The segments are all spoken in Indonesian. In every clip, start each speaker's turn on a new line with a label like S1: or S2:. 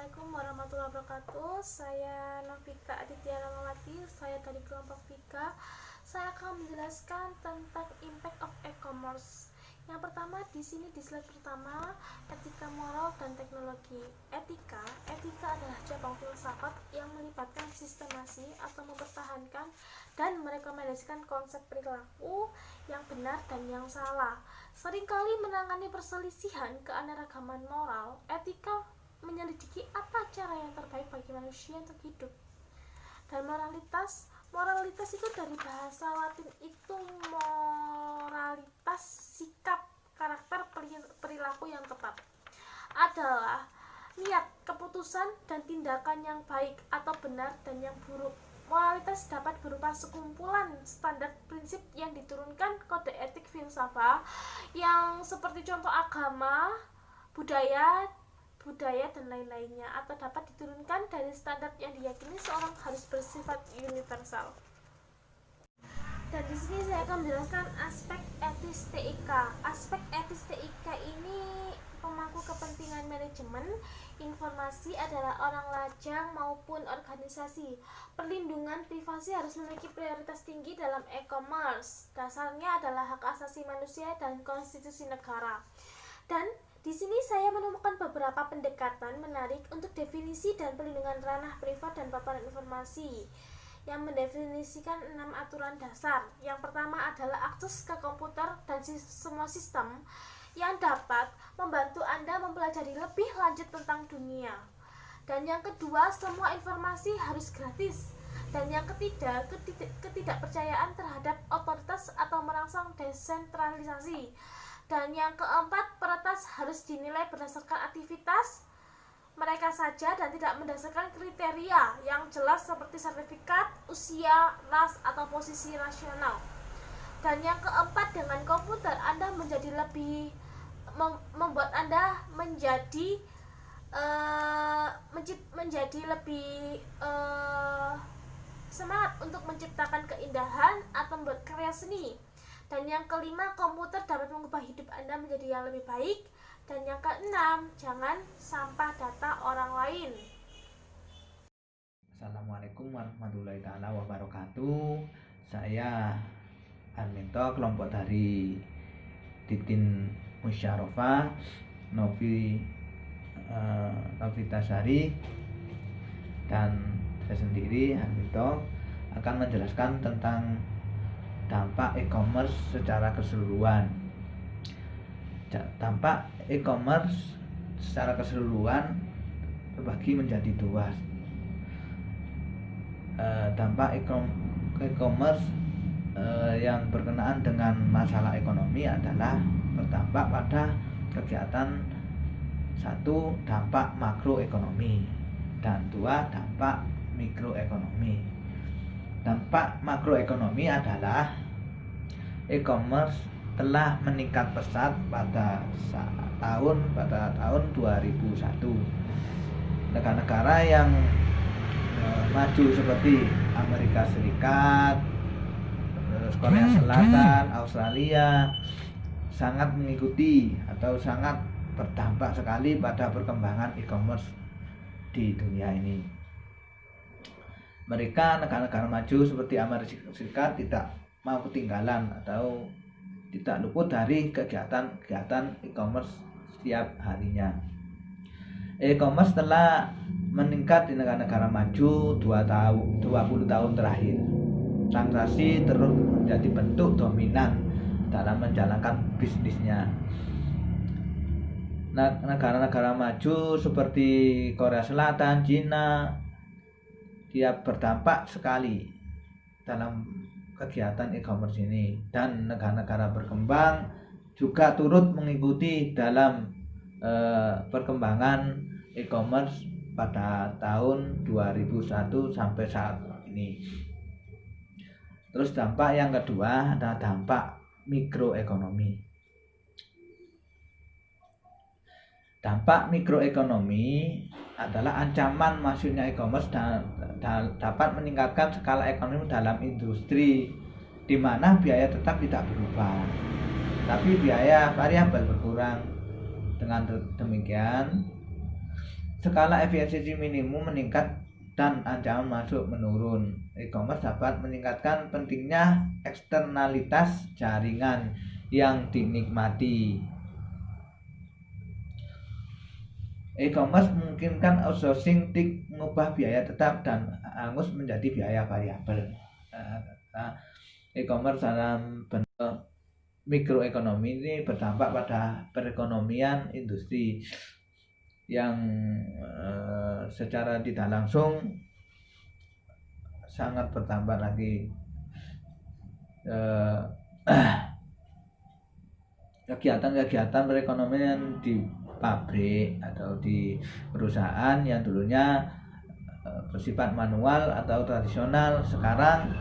S1: Assalamualaikum warahmatullahi wabarakatuh. Saya Novita Aditya Ramawati. Saya dari kelompok Vika. Saya akan menjelaskan tentang impact of e-commerce. Yang pertama di sini di slide pertama, etika moral dan teknologi. Etika adalah cabang filsafat yang melibatkan sistemasi atau mempertahankan dan merekomendasikan konsep perilaku yang benar dan yang salah. Seringkali menangani perselisihan keanekaragaman moral, etika menyelidiki apa cara yang terbaik bagi manusia untuk hidup. Dan moralitas itu dari bahasa Latin itu moralitas, sikap, karakter, perilaku yang tepat. Adalah niat, keputusan, dan tindakan yang baik atau benar dan yang buruk. Moralitas dapat berupa sekumpulan standar prinsip yang diturunkan kode etik filsafat yang seperti contoh agama, budaya dan lain-lainnya, atau dapat diturunkan dari standar yang diyakini seorang harus bersifat universal. Dan di sini saya akan menjelaskan aspek etis TIK. Aspek etis TIK ini pemangku kepentingan manajemen informasi adalah orang lajang maupun organisasi. Perlindungan privasi harus memiliki prioritas tinggi dalam e-commerce. Dasarnya adalah hak asasi manusia dan konstitusi negara. Dan di sini saya menemukan beberapa pendekatan menarik untuk definisi dan perlindungan ranah privat dan paparan informasi yang mendefinisikan 6 aturan dasar. Yang pertama adalah akses ke komputer dan semua sistem yang dapat membantu Anda mempelajari lebih lanjut tentang dunia. Dan yang kedua, semua informasi harus gratis. Dan yang ketiga, ketidakpercayaan terhadap otoritas atau merangsang desentralisasi. Dan yang keempat, peretas harus dinilai berdasarkan aktivitas mereka saja dan tidak berdasarkan kriteria yang jelas seperti sertifikat, usia, ras, atau posisi rasional. Dan yang keempat, dengan komputer Anda menjadi lebih membuat Anda menjadi lebih semangat untuk menciptakan keindahan atau membuat karya seni. Dan yang kelima, komputer dapat mengubah hidup Anda menjadi yang lebih baik. Dan yang keenam, jangan sampah data orang lain.
S2: Assalamualaikum warahmatullahi wabarakatuh. Saya Arminto, kelompok dari Titin Musyarofa Novitasari, dan saya sendiri Arminto akan menjelaskan tentang dampak e-commerce secara keseluruhan. Dampak e-commerce secara keseluruhan terbagi menjadi dua. Dampak e-commerce yang berkenaan dengan masalah ekonomi adalah berdampak pada kegiatan, satu, dampak makroekonomi, dan dua, dampak mikroekonomi. Dampak makroekonomi adalah e-commerce telah meningkat pesat pada tahun 2001. Negara-negara yang maju seperti Amerika Serikat, Korea Selatan, Australia sangat mengikuti atau sangat berdampak sekali pada perkembangan e-commerce di dunia ini. Mereka, negara-negara maju seperti Amerika Serikat, tidak mau ketinggalan atau tidak luput dari kegiatan e-commerce setiap harinya. E-commerce telah meningkat di negara-negara maju 20 tahun terakhir. Transaksi terus menjadi bentuk dominan dalam menjalankan bisnisnya. Negara-negara maju seperti Korea Selatan, Cina, dia berdampak sekali dalam kegiatan e-commerce ini, dan negara-negara berkembang juga turut mengikuti dalam perkembangan e-commerce pada tahun 2001 sampai saat ini. Terus dampak yang kedua adalah dampak mikroekonomi. Dampak mikroekonomi adalah ancaman masuknya e-commerce dan dapat meningkatkan skala ekonomi dalam industri, di mana biaya tetap tidak berubah, tapi biaya variabel berkurang. Dengan demikian, skala efisiensi minimum meningkat dan ancaman masuk menurun. E-commerce dapat meningkatkan pentingnya eksternalitas jaringan yang dinikmati. E-commerce memungkinkan outsourcing mengubah biaya tetap dan hangus menjadi biaya variabel. E-commerce dalam bentuk mikroekonomi ini berdampak pada perekonomian industri yang secara tidak langsung sangat bertambah lagi. Kegiatan-kegiatan perekonomian di pabrik atau di perusahaan yang dulunya bersifat manual atau tradisional sekarang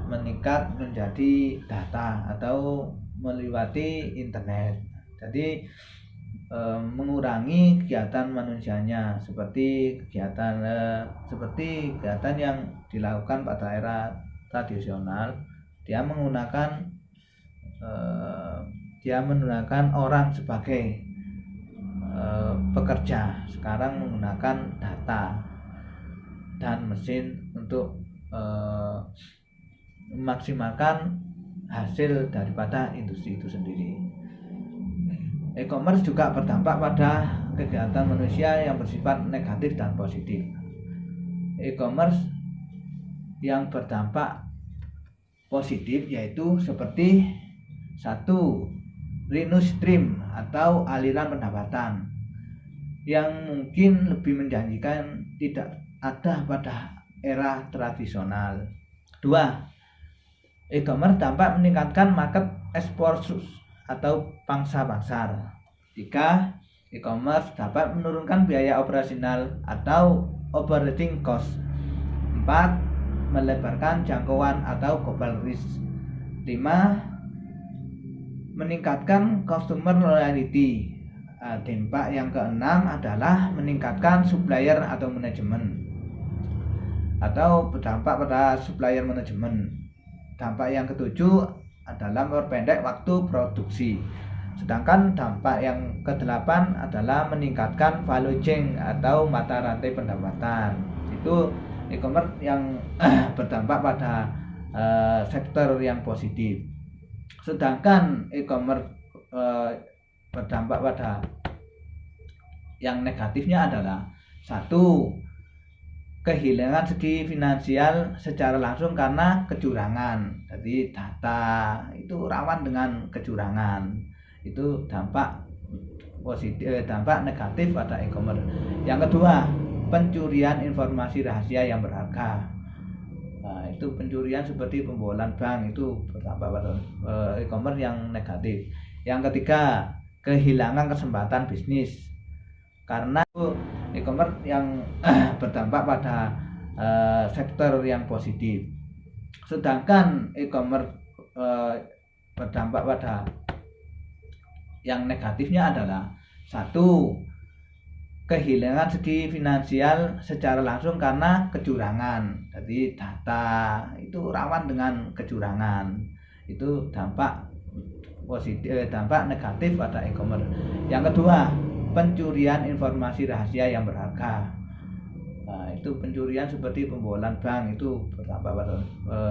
S2: meningkat menjadi data atau melewati internet. Jadi mengurangi kegiatan manusianya seperti kegiatan yang dilakukan pada era tradisional. Dia menggunakan orang sebagai pekerja. Sekarang menggunakan data dan mesin untuk memaksimalkan hasil daripada industri itu sendiri. E-commerce juga berdampak pada kegiatan manusia yang bersifat negatif dan positif. E-commerce yang berdampak positif yaitu seperti 1. Revenue stream atau aliran pendapatan yang mungkin lebih menjanjikan tidak ada pada era tradisional. 2. E-commerce dapat meningkatkan market ekspor atau pangsa pasar. 3. E-commerce dapat menurunkan biaya operasional atau operating cost. 4. Melebarkan jangkauan atau global reach. 5. Meningkatkan customer loyalty. Dampak yang keenam adalah meningkatkan supplier atau manajemen atau berdampak pada supplier manajemen. Dampak yang ketujuh adalah memperpendek waktu produksi. Sedangkan dampak yang kedelapan adalah meningkatkan value chain atau mata rantai pendapatan. Itu e-commerce yang berdampak pada sektor yang positif. Sedangkan e-commerce berdampak pada yang negatifnya adalah 1. Kehilangan segi finansial secara langsung karena kecurangan. Jadi data itu rawan dengan kecurangan. Itu dampak positif, dampak negatif pada e-commerce. Yang kedua, pencurian informasi rahasia yang berharga. Nah, itu pencurian seperti pembobolan bank itu berdampak pada e-commerce yang negatif. Yang ketiga, kehilangan kesempatan bisnis karena e-commerce yang berdampak pada sektor yang positif. Sedangkan e-commerce berdampak pada yang negatifnya adalah 1. Kehilangan segi finansial secara langsung karena kecurangan. Jadi data itu rawan dengan kecurangan. Itu dampak positif, dampak negatif pada e-commerce. Yang kedua, pencurian informasi rahasia yang berharga. Nah, itu pencurian seperti pembobolan bank itu berdampak pada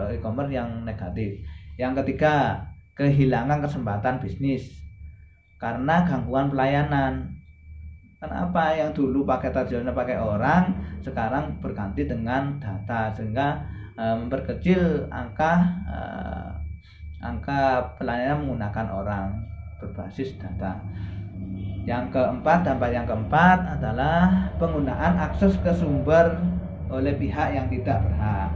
S2: e-commerce yang negatif. Yang ketiga, kehilangan kesempatan bisnis karena gangguan pelayanan. Kenapa yang dulu pakai tradisional pakai orang, sekarang berganti dengan data sehingga memperkecil angka pelayanan menggunakan orang berbasis data. Yang keempat, dampak yang keempat adalah penggunaan akses ke sumber oleh pihak yang tidak berhak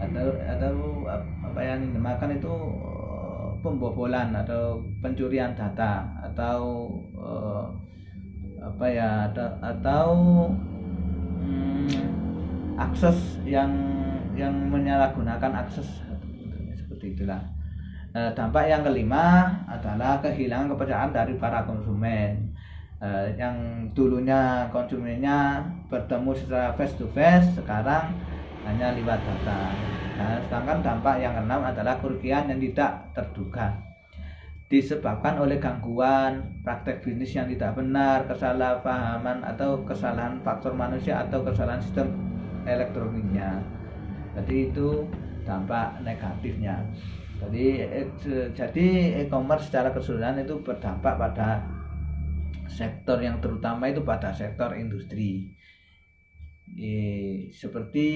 S2: atau apa yang dinamakan itu pembobolan atau pencurian data atau akses yang menyalahgunakan akses seperti itulah. Dampak yang kelima adalah kehilangan kepercayaan dari para konsumen. Yang dulunya konsumennya bertemu secara face to face, sekarang hanya lewat data. Nah, sedangkan dampak yang keenam adalah kerugian yang tidak terduga. disebabkan oleh gangguan praktek bisnis yang tidak benar, kesalahpahaman atau kesalahan faktor manusia atau kesalahan sistem elektroniknya. Jadi itu dampak negatifnya. Jadi e-commerce secara keseluruhan itu berdampak pada sektor yang terutama itu pada sektor industri. Seperti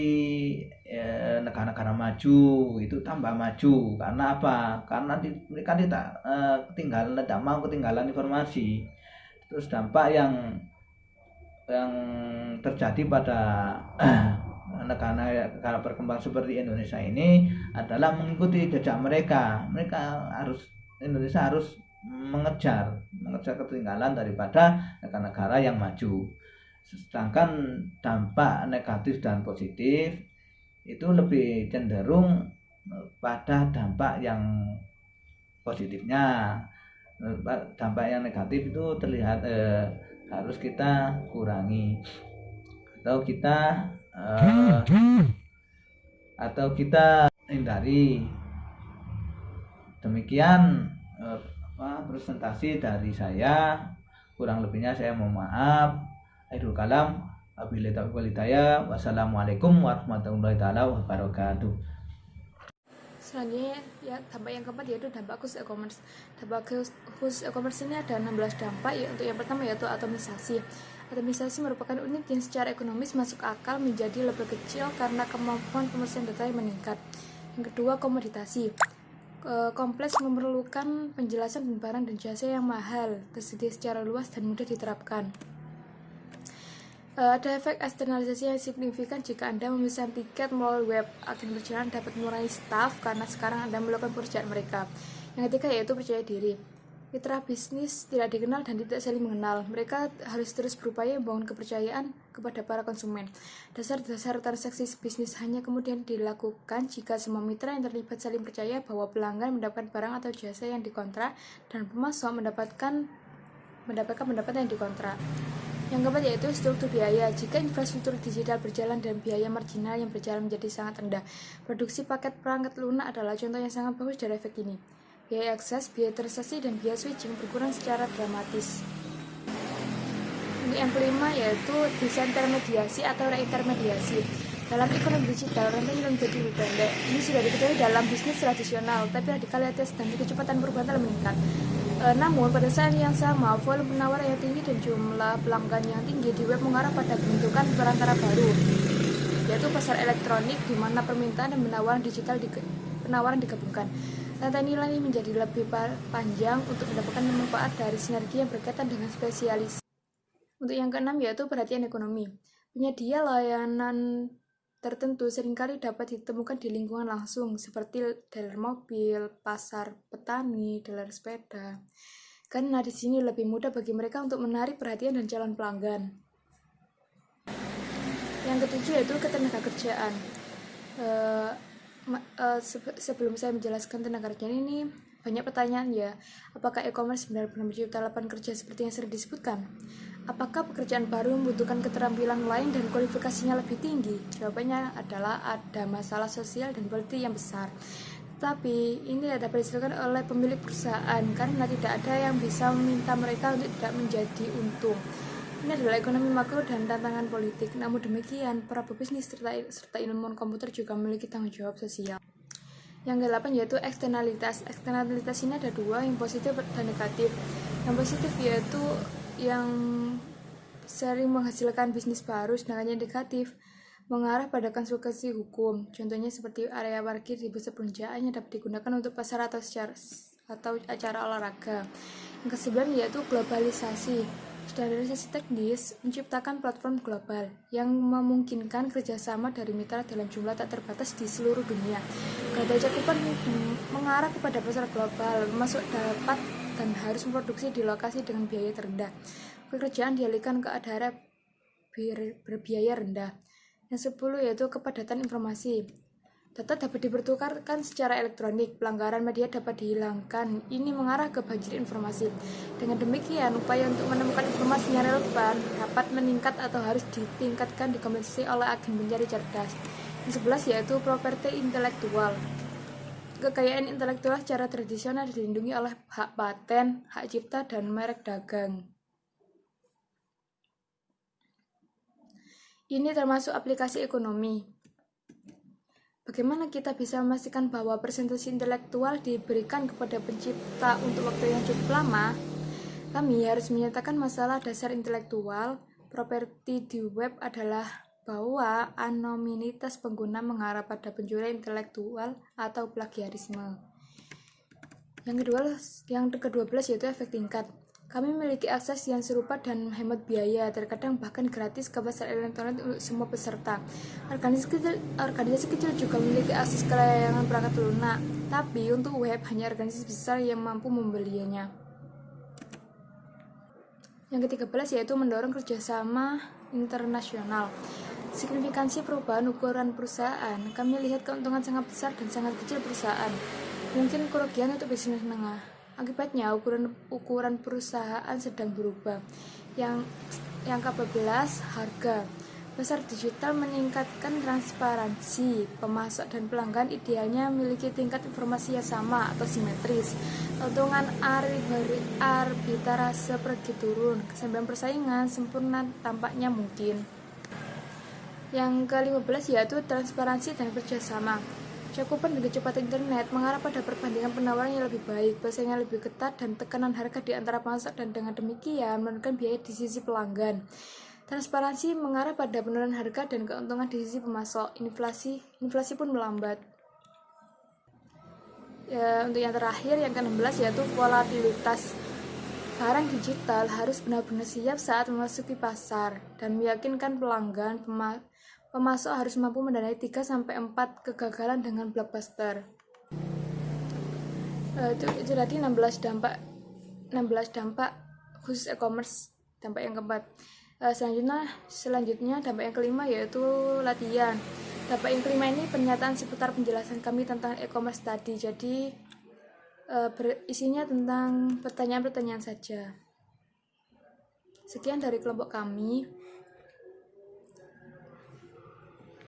S2: negara-negara maju itu tambah maju karena apa? Karena mereka tidak mau ketinggalan informasi. Terus dampak yang terjadi pada negara berkembang seperti Indonesia ini adalah mengikuti jejak mereka. Indonesia harus mengejar ketinggalan daripada negara-negara yang maju. Sedangkan dampak negatif dan positif itu lebih cenderung pada dampak yang positifnya. Dampak yang negatif itu terlihat harus kita kurangi atau kita hindari. Demikian presentasi dari saya, kurang lebihnya saya mohon maaf. Akhirul kalam, wabillahi taufiq wal hidayah. Wassalamualaikum warahmatullahi wabarakatuh.
S3: Selanjutnya ya dampak yang keempat yaitu dampak khusus e-commerce. Dampak khusus e-commerce ini ada 16 dampak. Untuk yang pertama yaitu atomisasi. Atomisasi merupakan unit yang secara ekonomis masuk akal menjadi lebih kecil karena kemampuan pemrosesan data yang meningkat. Yang kedua, komoditasi. Kompleks memerlukan penjelasan barang dan jasa yang mahal, tersedia secara luas dan mudah diterapkan. Ada efek eksternalisasi yang signifikan jika Anda memesan tiket melalui web. Agen perjalanan dapat mengurangi staf karena sekarang Anda melakukan pekerjaan mereka. Yang ketiga yaitu percaya diri. Mitra bisnis tidak dikenal dan tidak saling mengenal. Mereka harus terus berupaya membangun kepercayaan kepada para konsumen. Dasar-dasar transaksi bisnis hanya kemudian dilakukan jika semua mitra yang terlibat saling percaya bahwa pelanggan mendapatkan barang atau jasa yang dikontrak dan pemasok mendapatkan pendapatan yang dikontrak. Yang keempat yaitu struktur biaya. Jika infrastruktur digital berjalan dan biaya marginal yang berjalan menjadi sangat rendah, produksi paket perangkat lunak adalah contoh yang sangat bagus dari efek ini. Biaya akses, biaya transaksi, dan biaya switching berkurang secara dramatis. Untuk yang kelima yaitu disintermediasi atau reintermediasi. Dalam ekonomi digital, rantai nilai menjadi lebih pendek. Ini sudah diketahui dalam bisnis tradisional, tapi radikalitas dan kecepatan perubahan telah meningkat. Namun pada saat yang sama, volume penawaran yang tinggi dan jumlah pelanggan yang tinggi di web mengarah pada pembentukan perantara baru, yaitu pasar elektronik di mana permintaan dan penawaran digabungkan. Rantai nilai ini menjadi lebih panjang untuk mendapatkan manfaat dari sinergi yang berkaitan dengan spesialis. Untuk yang keenam yaitu perhatian ekonomi. Penyedia layanan tertentu seringkali dapat ditemukan di lingkungan langsung seperti dealer mobil, pasar petani, dealer sepeda. Karena di sini lebih mudah bagi mereka untuk menarik perhatian dan calon pelanggan. Yang ketujuh yaitu ketenagakerjaan. Sebelum saya menjelaskan tenaga kerjaan ini, banyak pertanyaan ya. Apakah e-commerce benar-benar mencipta lapangan kerja seperti yang sering disebutkan? Apakah pekerjaan baru membutuhkan keterampilan lain dan kualifikasinya lebih tinggi? Jawabannya adalah ada masalah sosial dan politik yang besar. Tapi ini dapat diselesaikan oleh pemilik perusahaan karena tidak ada yang bisa meminta mereka untuk tidak menjadi untung. Ini adalah ekonomi makro dan tantangan politik. Namun demikian, para pebisnis serta ilmuwan komputer juga memiliki tanggung jawab sosial. Yang ke-8 yaitu eksternalitas. Eksternalitas ini ada dua, yang positif dan negatif. Yang positif yaitu yang sering menghasilkan bisnis baru, sedangkan yang negatif mengarah pada konsekuensi hukum. Contohnya seperti area parkir di pusat perbelanjaan yang dapat digunakan untuk pasar atau acara olahraga. Yang ke-9 yaitu globalisasi. Standarisasi teknis menciptakan platform global yang memungkinkan kerjasama dari mitra dalam jumlah tak terbatas di seluruh dunia. Global cakupan mengarah kepada pasar global, masuk dapat dan harus memproduksi di lokasi dengan biaya terendah. Pekerjaan dialihkan ke daerah berbiaya rendah. Yang 10 yaitu kepadatan informasi. Data dapat dipertukarkan secara elektronik, pelanggaran media dapat dihilangkan. Ini mengarah ke banjir informasi. Dengan demikian, upaya untuk menemukan informasi yang relevan dapat meningkat atau harus ditingkatkan dikompensasi oleh agen pencari cerdas. Yang 11 yaitu properti intelektual. kekayaan intelektual secara tradisional dilindungi oleh hak paten, hak cipta, dan merek dagang. Ini termasuk aplikasi ekonomi. Bagaimana kita bisa memastikan bahwa presentasi intelektual diberikan kepada pencipta untuk waktu yang cukup lama? Kami harus menyatakan masalah dasar intelektual properti di web adalah bahwa anonimitas pengguna mengarah pada pencurian intelektual atau plagiarisme. Yang ke-12 yaitu efek tingkat. Kami memiliki akses yang serupa dan hemat biaya, terkadang bahkan gratis ke pasar elektronik untuk semua peserta. Organisasi kecil juga memiliki akses ke layanan perangkat lunak, tapi untuk web hanya organisasi besar yang mampu membelinya. Yang ke-13 yaitu mendorong kerjasama internasional. Signifikansi perubahan ukuran perusahaan. Kami lihat keuntungan sangat besar dan sangat kecil perusahaan. Mungkin kerugian untuk bisnis menengah. Akibatnya ukuran perusahaan sedang berubah. Yang ke-14 harga. Pasar digital meningkatkan transparansi. Pemasok dan pelanggan idealnya memiliki tingkat informasi yang sama atau simetris. Keuntungan arbitrase pergi turun. Keseimbangan persaingan sempurna tampaknya mungkin. Yang ke-15 yaitu transparansi dan kerjasama. Cakupan dan kecepatan internet mengarah pada perbandingan penawaran yang lebih baik, persaingan lebih ketat, dan tekanan harga di antara pemasok, dan dengan demikian menurunkan biaya di sisi pelanggan. Transparansi mengarah pada penurunan harga dan keuntungan di sisi pemasok. Inflasi pun melambat. Untuk yang terakhir, yang ke-16 yaitu volatilitas. Barang digital harus benar-benar siap saat memasuki pasar dan meyakinkan pelanggan. Pemasok harus mampu mendanai 3-4 kegagalan dengan blockbuster. Itu tadi 16 dampak khusus e-commerce. Dampak yang keempat. Selanjutnya dampak yang kelima yaitu latihan. Dampak yang kelima ini pernyataan seputar penjelasan kami tentang e-commerce tadi. Jadi isinya tentang pertanyaan-pertanyaan saja. Sekian dari kelompok kami.